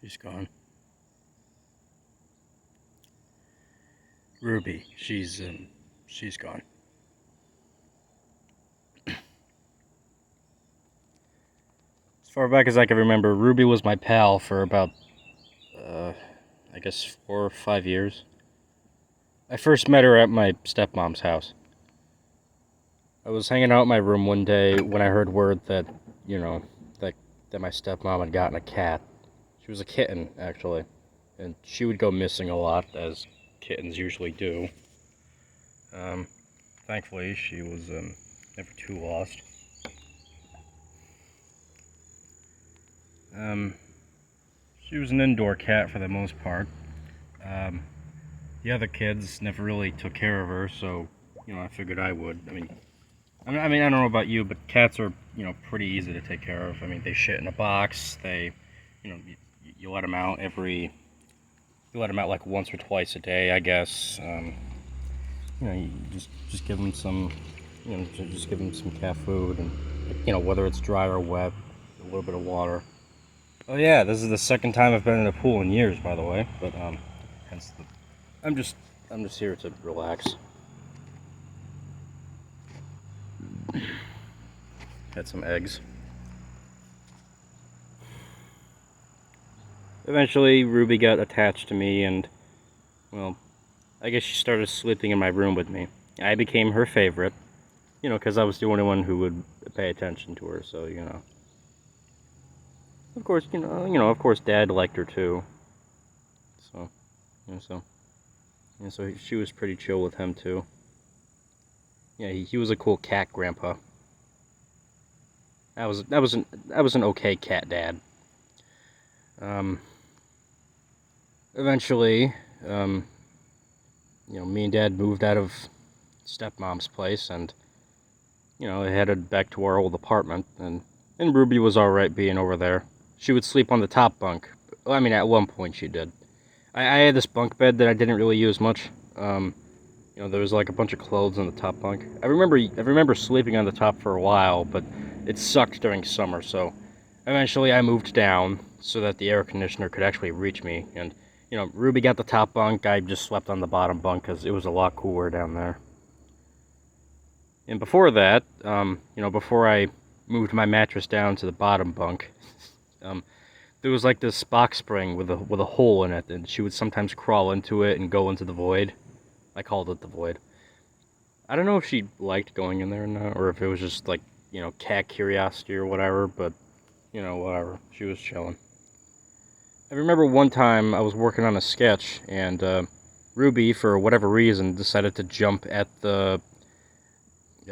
She's gone. Ruby, she's gone. As far back as I can remember, Ruby was my pal for about, I guess 4 or 5 years. I first met her at my stepmom's house. I was hanging out in my room one day when I heard word that, you know, that my stepmom had gotten a cat. She was a kitten, actually, and she would go missing a lot, as kittens usually do. Thankfully, she was never too lost. She was an indoor cat for the most part. The other kids never really took care of her, so I figured I would. I don't know about you, but cats are pretty easy to take care of. I mean, they shit in a box. They, you let them out like once or twice a day, I guess. You just give them some, just give them some cat food, and whether it's dry or wet, a little bit of water. Oh yeah, this is the second time I've been in a pool in years, by the way. But hence the, I'm just here to relax. Had some eggs. Eventually, Ruby got attached to me, and well, I guess she started sleeping in my room with me. I became her favorite, because I was the only one who would pay attention to her. So of course, of course, Dad liked her too. So, so she was pretty chill with him too. Yeah, he was a cool cat grandpa. I was an okay cat dad. Eventually, me and Dad moved out of stepmom's place, and headed back to our old apartment. And Ruby was all right being over there. She would sleep on the top bunk. Well, I mean, at one point she did. I had this bunk bed that I didn't really use much. There was like a bunch of clothes on the top bunk. I remember sleeping on the top for a while, but it sucked during summer. So eventually, I moved down so that the air conditioner could actually reach me. And Ruby got the top bunk. I just slept on the bottom bunk because it was a lot cooler down there. And before that, before I moved my mattress down to the bottom bunk, there was like this box spring with a hole in it, and she would sometimes crawl into it and go into the void. I called it the void. I don't know if she liked going in there or not, or if it was just like cat curiosity or whatever. But whatever. She was chilling. I remember one time I was working on a sketch, and Ruby, for whatever reason, decided to jump at the.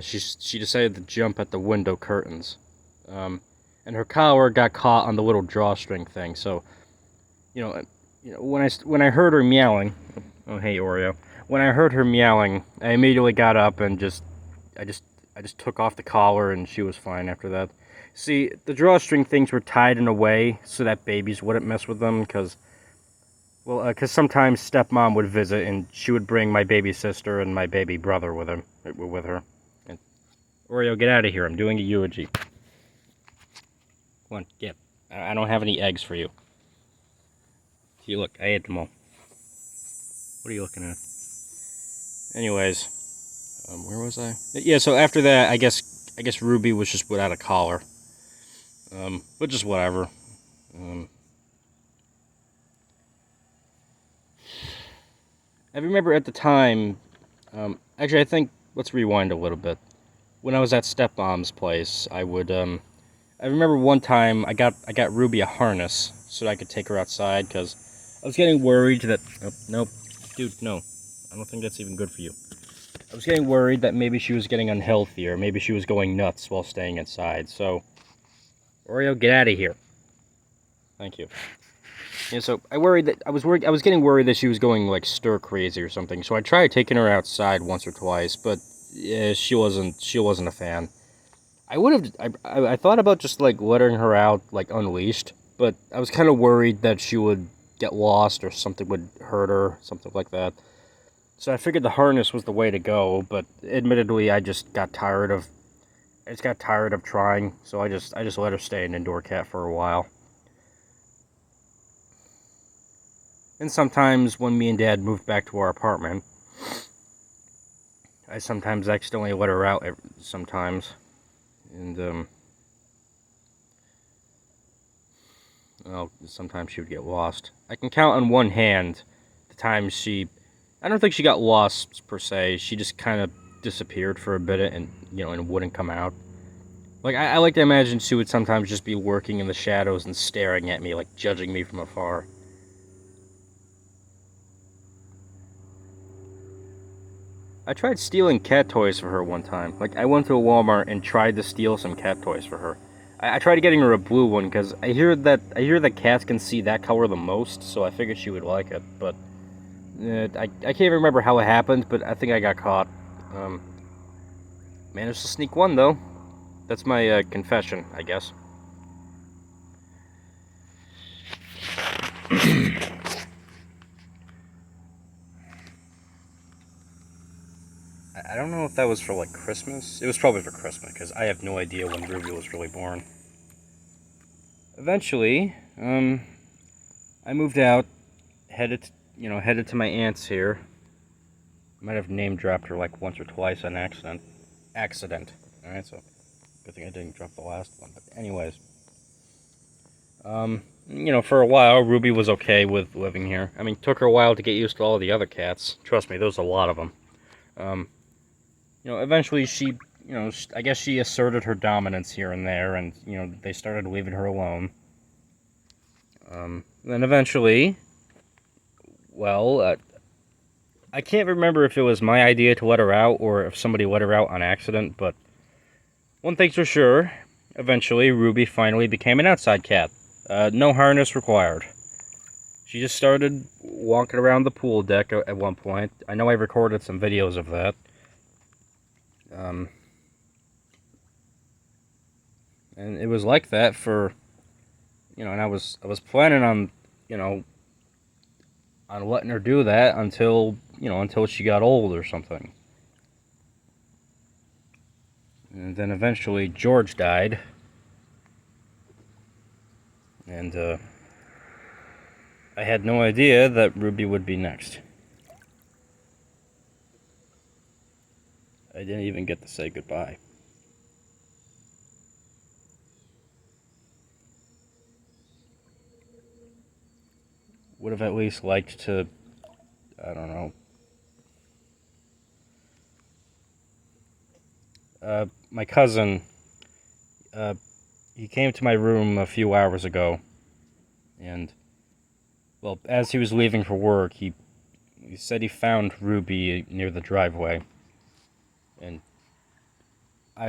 She decided to jump at the window curtains, and her collar got caught on the little drawstring thing. So, when I heard her meowing, oh hey Oreo, when I heard her meowing, I immediately got up and I just took off the collar, and she was fine after that. See, the drawstring things were tied in a way so that babies wouldn't mess with them, because sometimes stepmom would visit, and she would bring my baby sister and my baby brother with her. And Oreo, get out of here! I'm doing a eulogy. Come on, get. I don't have any eggs for you. See, look, I ate them all. What are you looking at? Anyways, where was I? Yeah, so after that, I guess Ruby was just without a collar. But just whatever. I remember at the time, actually I think, let's rewind a little bit. When I was at stepmom's place, I remember one time I got Ruby a harness so that I could take her outside, because I was getting worried that, oh, nope, dude, no, I don't think that's even good for you. I was getting worried that maybe she was getting unhealthy, or maybe she was going nuts while staying inside. So, Oreo, get out of here. Thank you. Yeah, so I was getting worried that she was going like stir crazy or something. So I tried taking her outside once or twice, but yeah, she wasn't a fan. I thought about just like letting her out like unleashed, but I was kind of worried that she would get lost or something would hurt her, something like that. So I figured the harness was the way to go, but admittedly I just got tired of trying, so I just let her stay an indoor cat for a while. And sometimes when me and Dad moved back to our apartment, I sometimes accidentally let her out sometimes. And, well, sometimes she would get lost. I can count on one hand the times I don't think she got lost per se. She just kind of disappeared for a bit and wouldn't come out. Like, I like to imagine she would sometimes just be lurking in the shadows and staring at me, like judging me from afar. I tried stealing cat toys for her one time. Like, I went to a Walmart and tried to steal some cat toys for her. I tried getting her a blue one because I hear that cats can see that color the most, so I figured she would like it. But I can't even remember how it happened, but I think I got caught. Um, Managed to sneak one though. That's my confession, I guess. I don't know if that was for like Christmas. It was probably for Christmas because I have no idea when Ruby was really born. Eventually, I moved out, headed to my aunt's here. Might have name dropped her like once or twice on accident. All right, so good thing I didn't drop the last one. But anyways, for a while, Ruby was okay with living here. I mean, it took her a while to get used to all the other cats. Trust me, there's a lot of them. Eventually I guess she asserted her dominance here and there, and, they started leaving her alone. Then eventually, well, I can't remember if it was my idea to let her out or if somebody let her out on accident, but one thing's for sure, eventually Ruby finally became an outside cat. No harness required. She just started walking around the pool deck at one point. I know I recorded some videos of that. And it was like that for, and I was planning on, on letting her do that until she got old or something. And then eventually George died. And I had no idea that Ruby would be next. I didn't even get to say goodbye. Would have at least liked to, I don't know. My cousin, he came to my room a few hours ago, and, well, as he was leaving for work, he said he found Ruby near the driveway, and I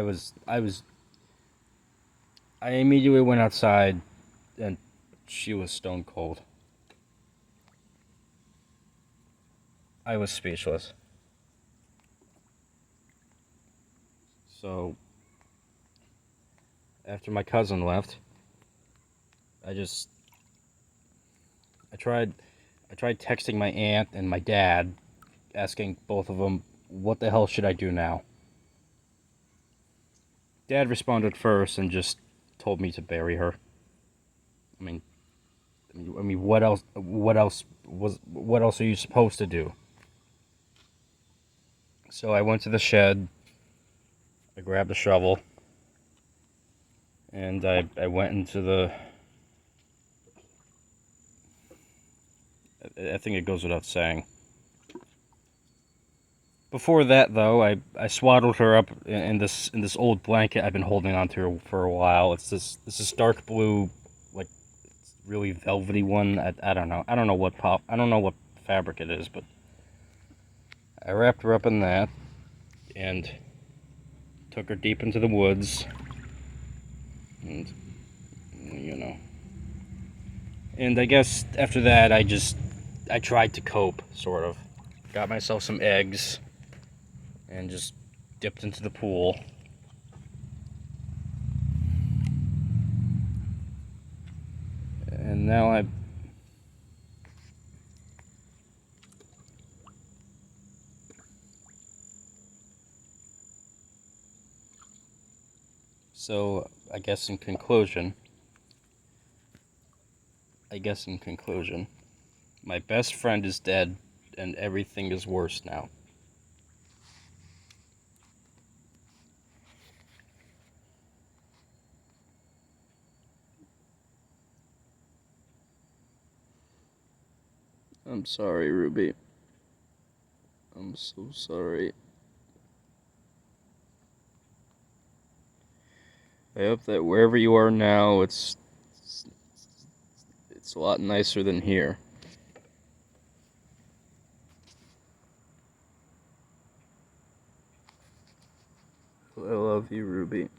immediately went outside, and she was stone cold. I was speechless. So, after my cousin left, I tried texting my aunt and my dad, asking both of them, what the hell should I do now? Dad responded first and just told me to bury her. I mean, what else are you supposed to do? So I went to the shed, I grabbed a shovel, and I went into the... I think it goes without saying. Before that, though, I swaddled her up in this old blanket I've been holding on to for a while. It's this dark blue, like, really velvety one. I don't know. I don't know what fabric it is, but I wrapped her up in that and took her deep into the woods. And and I guess after that I tried to cope, sort of. Got myself some eggs and just dipped into the pool. And now so I guess in conclusion, My best friend is dead, and everything is worse now. I'm sorry, Ruby. I'm so sorry. I hope that wherever you are now, it's a lot nicer than here. I love you, Ruby.